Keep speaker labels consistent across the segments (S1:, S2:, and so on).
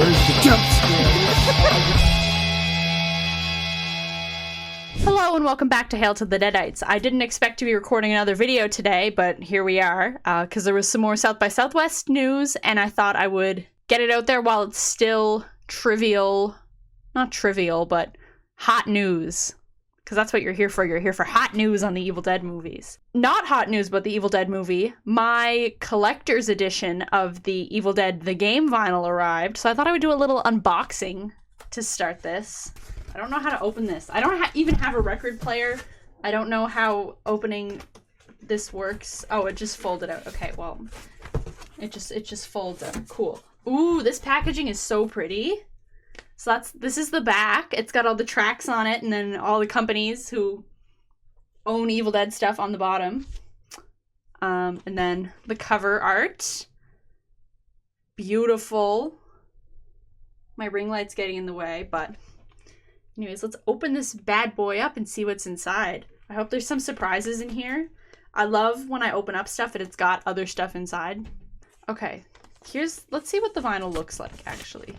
S1: Where's the jump scare?
S2: Hello and welcome back to Hail to the Deadites. I didn't expect to be recording another video today, but here we are, because there was some more South by Southwest news, and I thought I would get it out there while it's still not trivial, but hot news. Because that's what you're here for. You're here for hot news on the Evil Dead movies. Not hot news about the Evil Dead movie. My collector's edition of the Evil Dead The Game vinyl arrived, so I thought I would do a little unboxing to start this. I don't know how to open this. I don't even have a record player. I don't know how opening this works. Oh, it just folded out. Okay, well, it just folds out. Cool. Ooh, this packaging is so pretty. So this is the back. It's got all the tracks on it and then all the companies who own Evil Dead stuff on the bottom. And then the cover art. Beautiful. My ring light's getting in the way, but anyways, let's open this bad boy up and see what's inside. I hope there's some surprises in here. I love when I open up stuff and it's got other stuff inside. Okay, let's see what the vinyl looks like, actually.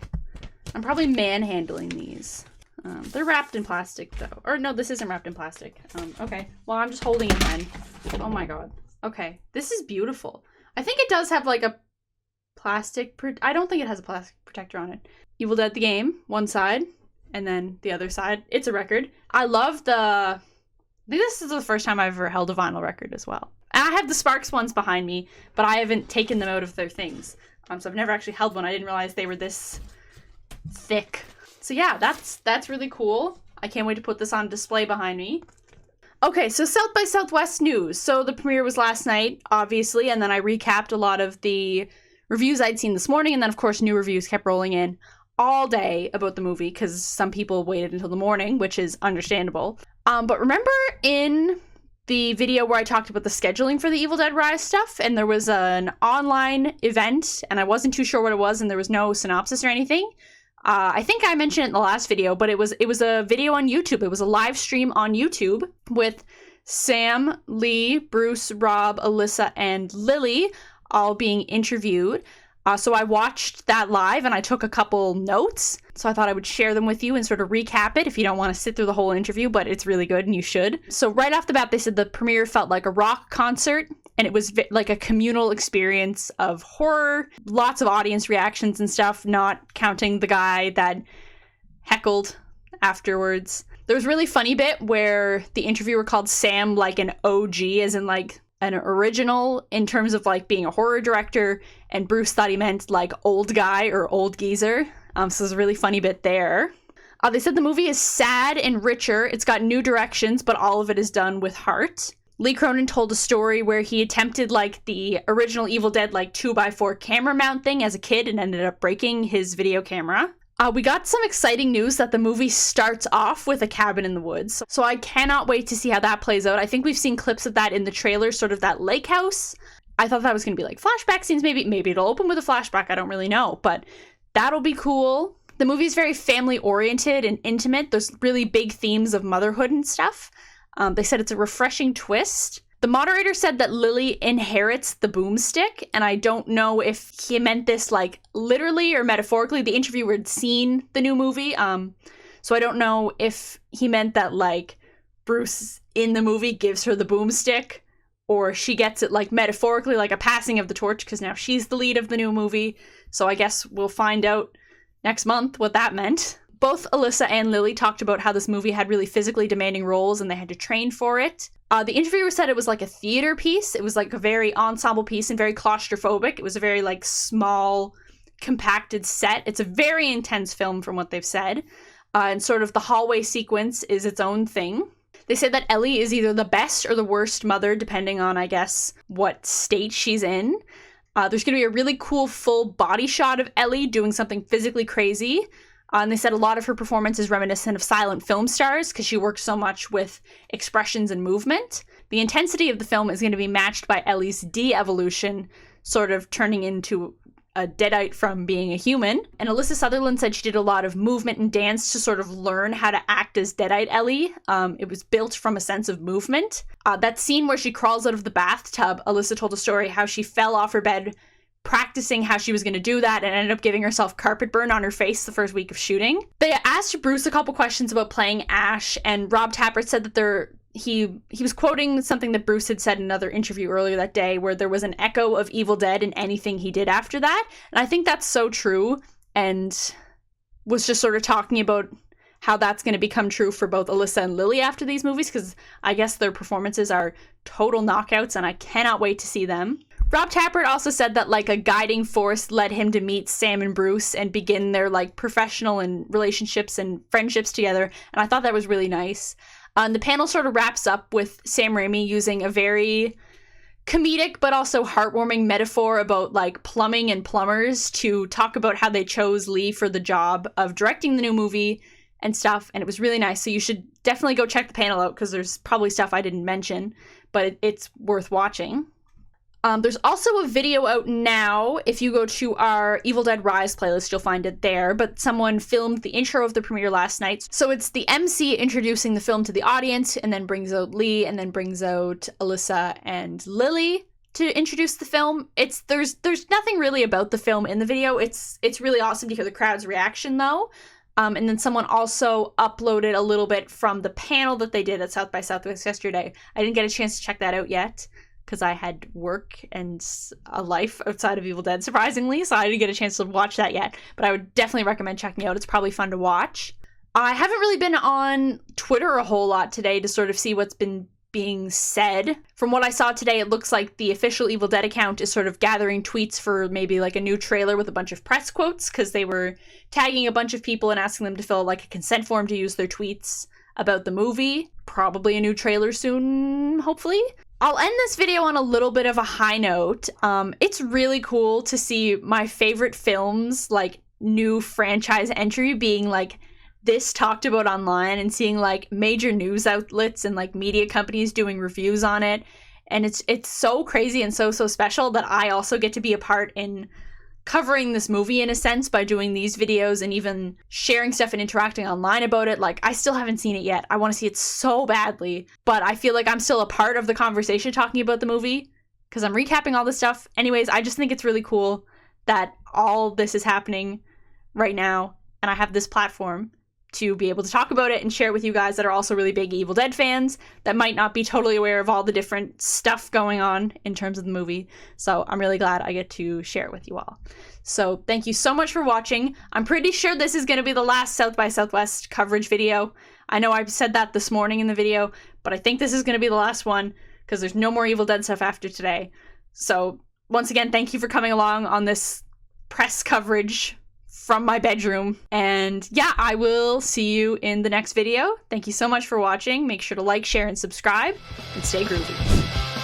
S2: I'm probably manhandling these. They're wrapped in plastic, though. Or no, this isn't wrapped in plastic. Okay, well, I'm just holding it then. Oh my god. Okay, this is beautiful. I think it does have like a plastic... I don't think it has a plastic protector on it. Evil Dead the Game, one side. And then the other side, it's a record. I love this is the first time I've ever held a vinyl record as well. And I have the Sparks ones behind me, but I haven't taken them out of their things. So I've never actually held one. I didn't realize they were this thick. So yeah, that's really cool. I can't wait to put this on display behind me. Okay, so South by Southwest news. So the premiere was last night, obviously, and then I recapped a lot of the reviews I'd seen this morning, and then of course new reviews kept rolling in all day about the movie because some people waited until the morning, which is understandable. But remember in the video where I talked about the scheduling for the Evil Dead Rise stuff, and there was an online event, and I wasn't too sure what it was, and there was no synopsis or anything? I think I mentioned it in the last video, but it was a video on YouTube. It was a live stream on YouTube with Sam, Lee, Bruce, Rob, Alyssa, and Lily all being interviewed. So I watched that live and I took a couple notes. So I thought I would share them with you and sort of recap it if you don't want to sit through the whole interview, but it's really good and you should. So right off the bat, they said the premiere felt like a rock concert and it was like a communal experience of horror, lots of audience reactions and stuff, not counting the guy that heckled afterwards. There was a really funny bit where the interviewer called Sam like an OG, as in like an original in terms of like being a horror director, and Bruce thought he meant like old guy or old geezer. So there's a really funny bit there. They said the movie is sad and richer. It's got new directions, but all of it is done with heart. Lee Cronin told a story where he attempted like the original Evil Dead like 2x4 camera mount thing as a kid and ended up breaking his video camera. We got some exciting news that the movie starts off with a cabin in the woods. So I cannot wait to see how that plays out. I think we've seen clips of that in the trailer, sort of that lake house. I thought that was going to be like flashback scenes. Maybe it'll open with a flashback. I don't really know, but that'll be cool. The movie's very family oriented and intimate. There's really big themes of motherhood and stuff. They said it's a refreshing twist. The moderator said that Lily inherits the boomstick, and I don't know if he meant this like literally or metaphorically. The interviewer had seen the new movie, so I don't know if he meant that like Bruce in the movie gives her the boomstick, or she gets it like metaphorically, like a passing of the torch, because now she's the lead of the new movie. So I guess we'll find out next month what that meant. Both Alyssa and Lily talked about how this movie had really physically demanding roles and they had to train for it. The interviewer said it was like a theater piece. It was like a very ensemble piece and very claustrophobic. It was a very like small, compacted set. It's a very intense film from what they've said. And sort of the hallway sequence is its own thing. They said that Ellie is either the best or the worst mother, depending on, I guess, what state she's in. There's going to be a really cool full body shot of Ellie doing something physically crazy. And they said a lot of her performance is reminiscent of silent film stars because she works so much with expressions and movement. The intensity of the film is going to be matched by Ellie's de-evolution, sort of turning into a Deadite from being a human. And Alyssa Sutherland said she did a lot of movement and dance to sort of learn how to act as Deadite Ellie. It was built from a sense of movement. That scene where she crawls out of the bathtub, Alyssa told a story how she fell off her bed practicing how she was going to do that and ended up giving herself carpet burn on her face the first week of shooting. They asked Bruce a couple questions about playing Ash, and Rob Tapert said that he was quoting something that Bruce had said in another interview earlier that day, where there was an echo of Evil Dead in anything he did after that. And I think that's so true, and was just sort of talking about how that's going to become true for both Alyssa and Lily after these movies, because I guess their performances are total knockouts and I cannot wait to see them. Rob Tapert also said that like a guiding force led him to meet Sam and Bruce and begin their like professional and relationships and friendships together, and I thought that was really nice. The panel sort of wraps up with Sam Raimi using a very comedic but also heartwarming metaphor about like plumbing and plumbers to talk about how they chose Lee for the job of directing the new movie and stuff, and it was really nice. So you should definitely go check the panel out, because there's probably stuff I didn't mention, but it's worth watching. There's also a video out now. If you go to our Evil Dead Rise playlist, you'll find it there, but someone filmed the intro of the premiere last night. So it's the MC introducing the film to the audience, and then brings out Lee, and then brings out Alyssa and Lily to introduce the film. There's nothing really about the film in the video. It's really awesome to hear the crowd's reaction though. And then someone also uploaded a little bit from the panel that they did at South by Southwest yesterday. I didn't get a chance to check that out yet, because I had work and a life outside of Evil Dead, surprisingly, so I didn't get a chance to watch that yet, but I would definitely recommend checking it out. It's probably fun to watch. I haven't really been on Twitter a whole lot today to sort of see what's been being said. From what I saw today, it looks like the official Evil Dead account is sort of gathering tweets for maybe like a new trailer with a bunch of press quotes, because they were tagging a bunch of people and asking them to fill like a consent form to use their tweets about the movie. Probably a new trailer soon, hopefully. I'll end this video on a little bit of a high note. It's really cool to see my favorite films, like, new franchise entry being, like, this talked about online, and seeing, like, major news outlets and, like, media companies doing reviews on it. And it's so crazy and so special that I also get to be a part in covering this movie in a sense by doing these videos and even sharing stuff and interacting online about it. Like, I still haven't seen it yet. I want to see it so badly, but I feel like I'm still a part of the conversation talking about the movie because I'm recapping all this stuff. Anyways, I just think it's really cool that all this is happening right now, and I have this platform to be able to talk about it and share it with you guys that are also really big Evil Dead fans that might not be totally aware of all the different stuff going on in terms of the movie. So I'm really glad I get to share it with you all. So thank you so much for watching. I'm pretty sure this is going to be the last South by Southwest coverage video. I know I said that this morning in the video, but I think this is going to be the last one because there's no more Evil Dead stuff after today. So once again, thank you for coming along on this press coverage from my bedroom. And yeah, I will see you in the next video. Thank you so much for watching. Make sure to like, share, and subscribe, and stay groovy.